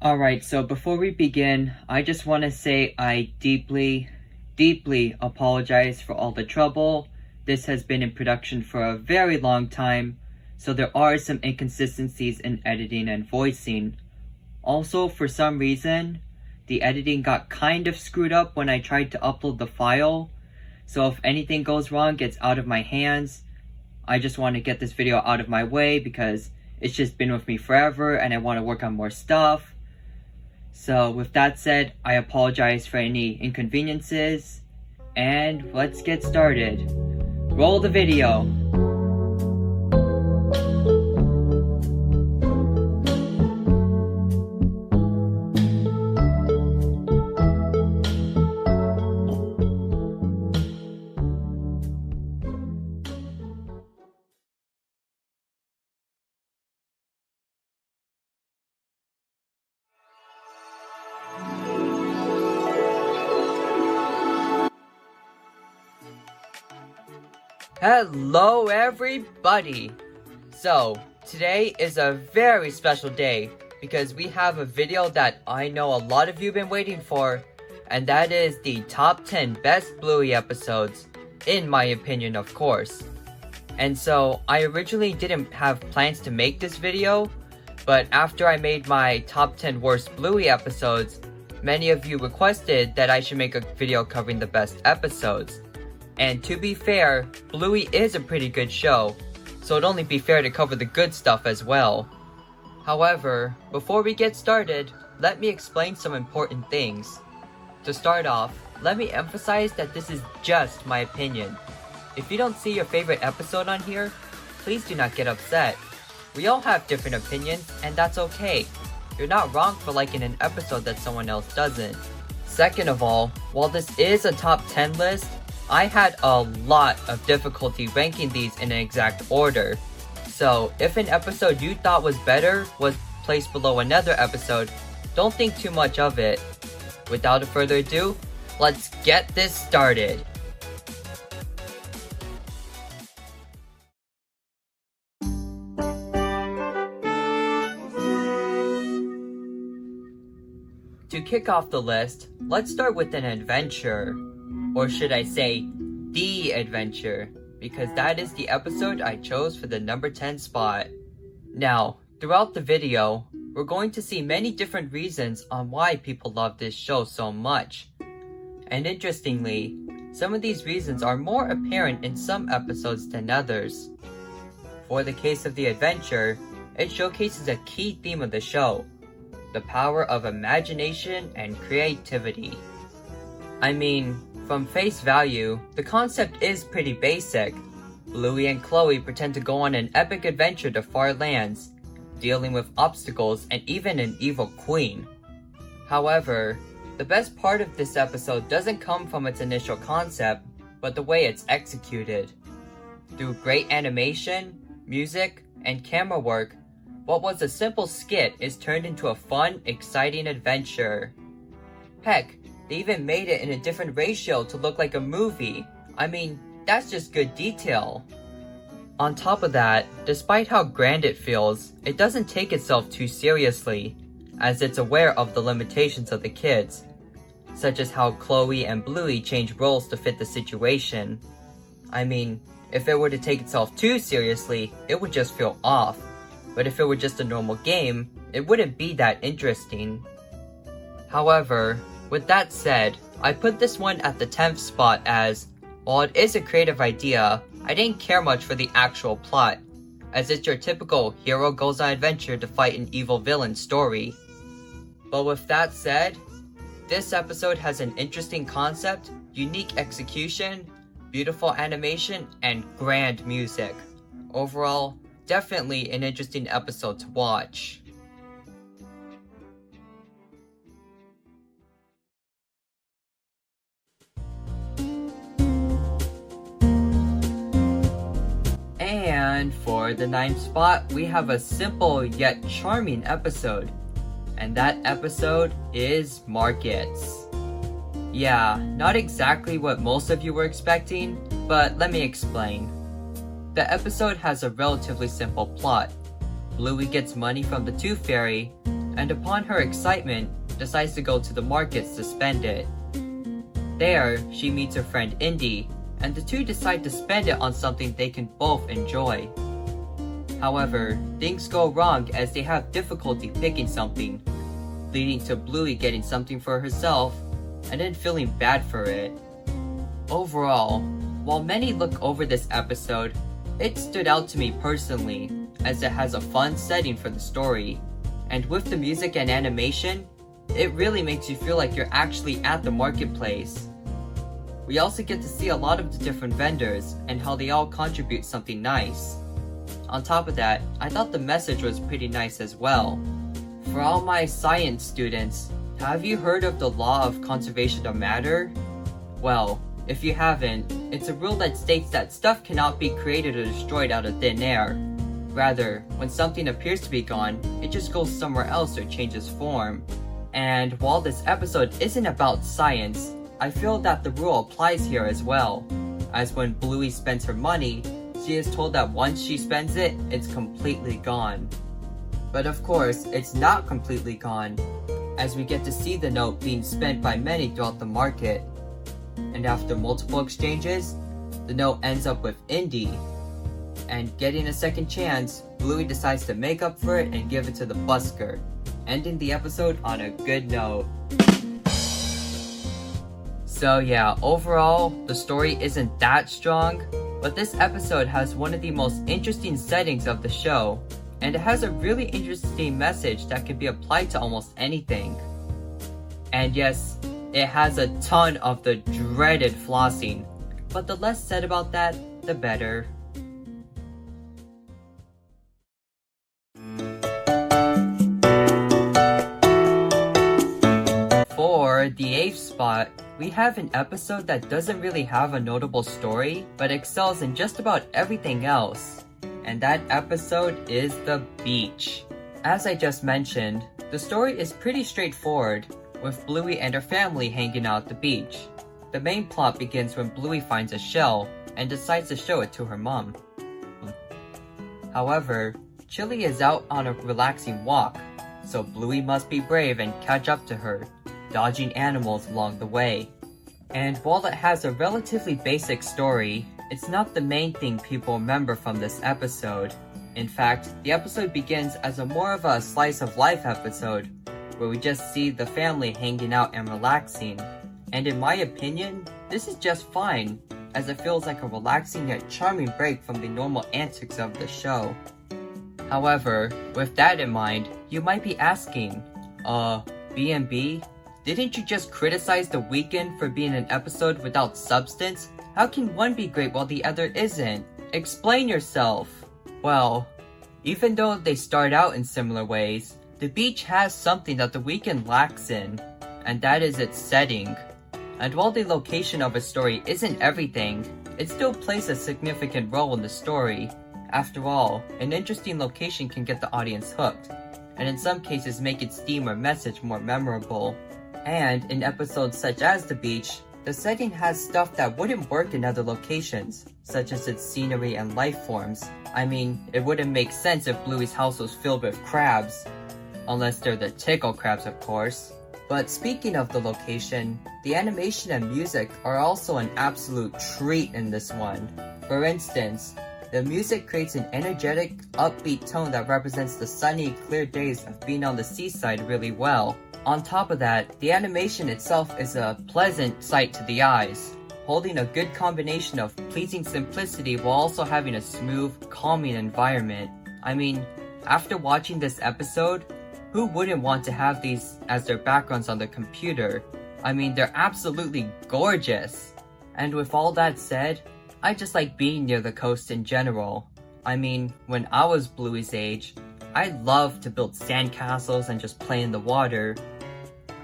Alright, so before we begin, I just want to say I deeply apologize for all the trouble. This has been in production for a very long time, so there are some inconsistencies in editing and voicing. Also, for some reason, the editing got kind of screwed up when I tried to upload the file, so if anything goes wrong, gets out of my hands, I just want to get this video out of my way because it's just been with me forever and I want to work on more stuff. So with that said, I apologize for any inconveniences, and let's get started. Roll the video. Hello everybody! So, today is a very special day because we have a video that I know a lot of you have been waiting for, and that is the top 10 best Bluey episodes, in my opinion of course. And so, I originally didn't have plans to make this video, but after I made my top 10 worst Bluey episodes, many of you requested that I should make a video covering the best episodes. And to be fair, Bluey is a pretty good show, so it'd only be fair to cover the good stuff as well. However, before we get started, let me explain some important things. To start off, let me emphasize that this is just my opinion. If you don't see your favorite episode on here, please do not get upset. We all have different opinions, and that's okay. You're not wrong for liking an episode that someone else doesn't. Second of all, while this is a top 10 list, I had a lot of difficulty ranking these in an exact order. So, if an episode you thought was better was placed below another episode, don't think too much of it. Without further ado, let's get this started. To kick off the list, let's start with an adventure. Or should I say, The Adventure, because that is the episode I chose for the number 10 spot. Now, throughout the video, we're going to see many different reasons on why people love this show so much. And interestingly, some of these reasons are more apparent in some episodes than others. For the case of The Adventure, it showcases a key theme of the show, the power of imagination and creativity. I mean, from face value, the concept is pretty basic. Bluey and Chloe pretend to go on an epic adventure to far lands, dealing with obstacles and even an evil queen. However, the best part of this episode doesn't come from its initial concept, but the way it's executed. Through great animation, music, and camera work, what was a simple skit is turned into a fun, exciting adventure. Heck, they even made it in a different ratio to look like a movie. I mean, that's just good detail. On top of that, despite how grand it feels, it doesn't take itself too seriously, as it's aware of the limitations of the kids, such as how Chloe and Bluey change roles to fit the situation. I mean, if it were to take itself too seriously, it would just feel off, but if it were just a normal game, it wouldn't be that interesting. However, with that said, I put this one at the 10th spot as, while it is a creative idea, I didn't care much for the actual plot, as it's your typical hero goes on adventure to fight an evil villain story. But with that said, this episode has an interesting concept, unique execution, beautiful animation, and grand music. Overall, definitely an interesting episode to watch. And for the 9th spot, we have a simple yet charming episode. And that episode is Markets. Yeah, not exactly what most of you were expecting, but let me explain. The episode has a relatively simple plot. Bluey gets money from the Tooth Fairy, and upon her excitement, decides to go to the markets to spend it. There, she meets her friend Indy, and the two decide to spend it on something they can both enjoy. However, things go wrong as they have difficulty picking something, leading to Bluey getting something for herself, and then feeling bad for it. Overall, while many look over this episode, it stood out to me personally, as it has a fun setting for the story, and with the music and animation, it really makes you feel like you're actually at the marketplace. We also get to see a lot of the different vendors and how they all contribute something nice. On top of that, I thought the message was pretty nice as well. For all my science students, have you heard of the law of conservation of matter? Well, if you haven't, it's a rule that states that stuff cannot be created or destroyed out of thin air. Rather, when something appears to be gone, it just goes somewhere else or changes form. And while this episode isn't about science, I feel that the rule applies here as well, as when Bluey spends her money, she is told that once she spends it, it's completely gone. But of course, it's not completely gone, as we get to see the note being spent by many throughout the market. And after multiple exchanges, the note ends up with Indy. And getting a second chance, Bluey decides to make up for it and give it to the busker, ending the episode on a good note. So yeah, overall, the story isn't that strong, but this episode has one of the most interesting settings of the show, and it has a really interesting message that can be applied to almost anything. And yes, it has a ton of the dreaded flossing, but the less said about that, the better. For the 8th spot, we have an episode that doesn't really have a notable story, but excels in just about everything else. And that episode is The Beach. As I just mentioned, the story is pretty straightforward, with Bluey and her family hanging out at the beach. The main plot begins when Bluey finds a shell and decides to show it to her mom. However, Chili is out on a relaxing walk, so Bluey must be brave and catch up to her, dodging animals along the way. And while it has a relatively basic story, it's not the main thing people remember from this episode. In fact, the episode begins as more of a slice of life episode, where we just see the family hanging out and relaxing. And in my opinion, this is just fine, as it feels like a relaxing yet charming break from the normal antics of the show. However, with that in mind, you might be asking, B&B? Didn't you just criticize The Weeknd for being an episode without substance? How can one be great while the other isn't? Explain yourself. Well, even though they start out in similar ways, The Beach has something that The Weeknd lacks in, and that is its setting. And while the location of a story isn't everything, it still plays a significant role in the story. After all, an interesting location can get the audience hooked, and in some cases make its theme or message more memorable. And in episodes such as The Beach, the setting has stuff that wouldn't work in other locations, such as its scenery and life forms. I mean, it wouldn't make sense if Bluey's house was filled with crabs. Unless they're the tickle crabs, of course. But speaking of the location, the animation and music are also an absolute treat in this one. For instance, the music creates an energetic, upbeat tone that represents the sunny, clear days of being on the seaside really well. On top of that, the animation itself is a pleasant sight to the eyes, holding a good combination of pleasing simplicity while also having a smooth, calming environment. I mean, after watching this episode, who wouldn't want to have these as their backgrounds on their computer? I mean, they're absolutely gorgeous. And with all that said, I just like being near the coast in general. I mean, when I was Bluey's age, I loved to build sandcastles and just play in the water.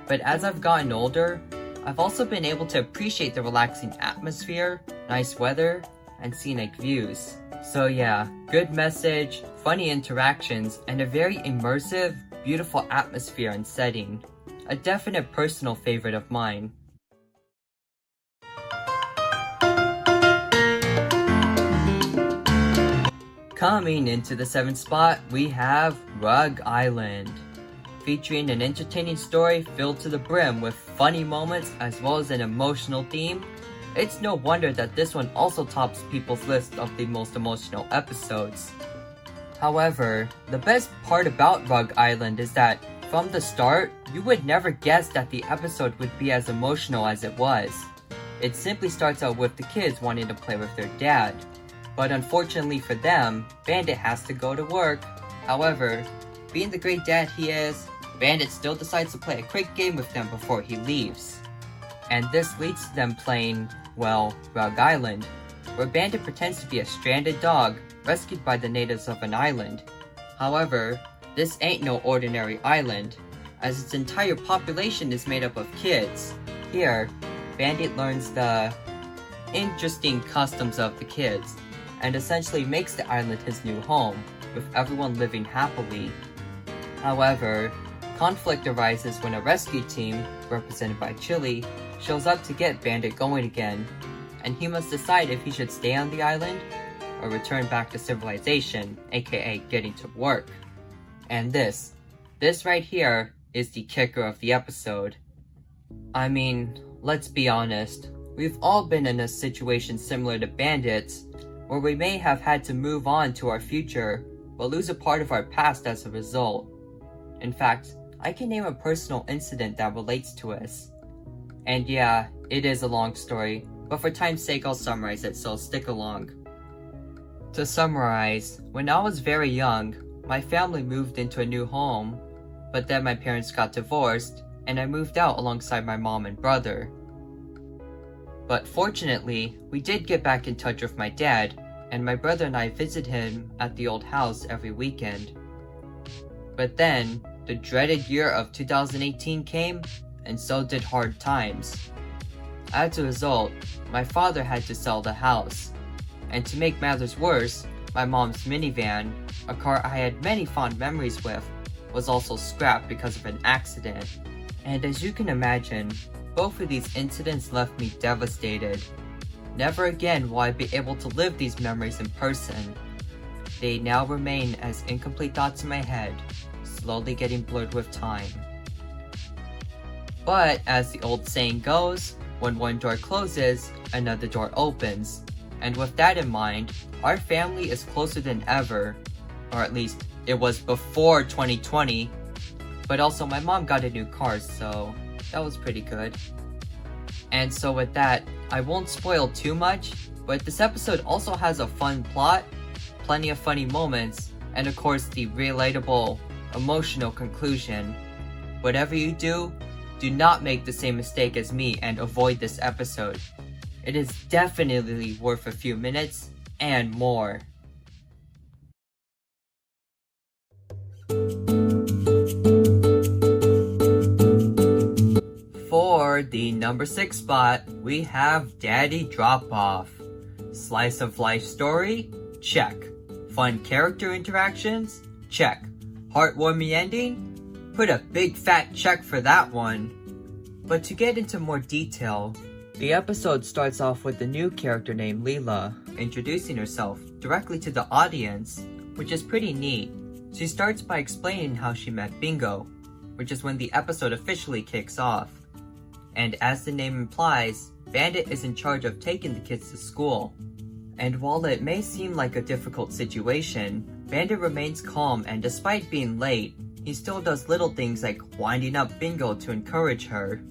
But as I've gotten older, I've also been able to appreciate the relaxing atmosphere, nice weather, and scenic views. So yeah, good message, funny interactions, and a very immersive, beautiful atmosphere and setting. A definite personal favorite of mine. Coming into the 7th spot, we have Rug Island. featuring an entertaining story filled to the brim with funny moments as well as an emotional theme, it's no wonder that this one also tops people's list of the most emotional episodes. However, the best part about Rug Island is that from the start, you would never guess that the episode would be as emotional as it was. It simply starts out with the kids wanting to play with their dad. But unfortunately for them, Bandit has to go to work. However, being the great dad he is, Bandit still decides to play a quick game with them before he leaves. And this leads to them playing, well, Rug Island, where Bandit pretends to be a stranded dog rescued by the natives of an island. However, this ain't no ordinary island, as its entire population is made up of kids. Here, Bandit learns the interesting customs of the kids, and essentially makes the island his new home, with everyone living happily. However, conflict arises when a rescue team, represented by Chili, shows up to get Bandit going again, and he must decide if he should stay on the island or return back to civilization, aka getting to work. And this right here is the kicker of the episode. I mean, let's be honest, we've all been in a situation similar to Bandit's, where we may have had to move on to our future, but lose a part of our past as a result. In fact, I can name a personal incident that relates to us. And yeah, it is a long story, but for time's sake I'll summarize it, so stick along. To summarize, when I was very young, my family moved into a new home, but then my parents got divorced, and I moved out alongside my mom and brother. But fortunately, we did get back in touch with my dad, and my brother and I visit him at the old house every weekend. But then, the dreaded year of 2018 came, and so did hard times. As a result, my father had to sell the house. And to make matters worse, my mom's minivan, a car I had many fond memories with, was also scrapped because of an accident. And as you can imagine, both of these incidents left me devastated. Never again will I be able to live these memories in person. They now remain as incomplete thoughts in my head, slowly getting blurred with time. But as the old saying goes, when one door closes, another door opens. And with that in mind, our family is closer than ever, or at least it was before 2020, but also my mom got a new car, so that was pretty good. And so with that, I won't spoil too much, but this episode also has a fun plot, plenty of funny moments, and of course the relatable, emotional conclusion. Whatever you do not make the same mistake as me and avoid this episode. It is definitely worth a few minutes and more. For the number 6 spot, we have Daddy Drop Off. Slice of life story? Check. Fun character interactions? Check. Heartwarming ending? Put a big fat check for that one. But to get into more detail, the episode starts off with a new character named Leela, introducing herself directly to the audience, which is pretty neat. She starts by explaining how she met Bingo, which is when the episode officially kicks off. And as the name implies, Bandit is in charge of taking the kids to school. And while it may seem like a difficult situation, Bandit remains calm, and despite being late, he still does little things like winding up Bingo to encourage her.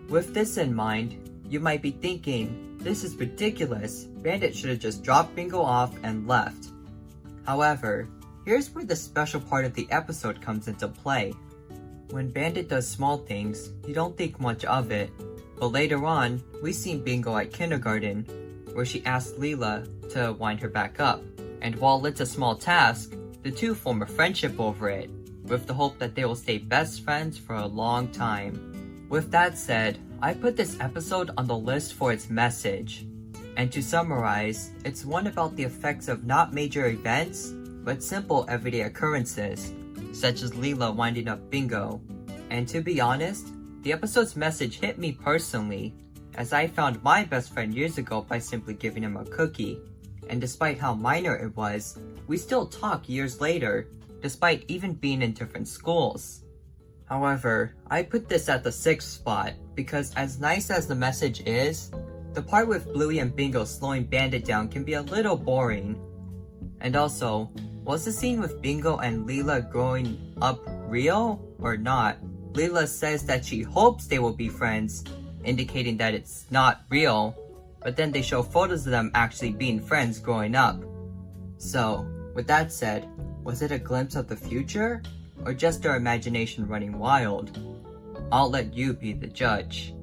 With this in mind, you might be thinking, this is ridiculous, Bandit should have just dropped Bingo off and left. However, here's where the special part of the episode comes into play. When Bandit does small things, you don't think much of it, but later on, we see Bingo at kindergarten, where she asks Leela to wind her back up, and while it's a small task, the two form a friendship over it, with the hope that they will stay best friends for a long time. With that said, I put this episode on the list for its message. And to summarize, it's one about the effects of not major events, but simple everyday occurrences, such as Leela winding up Bingo. And to be honest, the episode's message hit me personally, as I found my best friend years ago by simply giving him a cookie. And despite how minor it was, we still talk years later, despite even being in different schools. However, I put this at the 6th spot because as nice as the message is, the part with Bluey and Bingo slowing Bandit down can be a little boring. And also, was the scene with Bingo and Leela growing up real or not? Leela says that she hopes they will be friends, indicating that it's not real, but then they show photos of them actually being friends growing up. So, with that said, was it a glimpse of the future, or just our imagination running wild? I'll let you be the judge.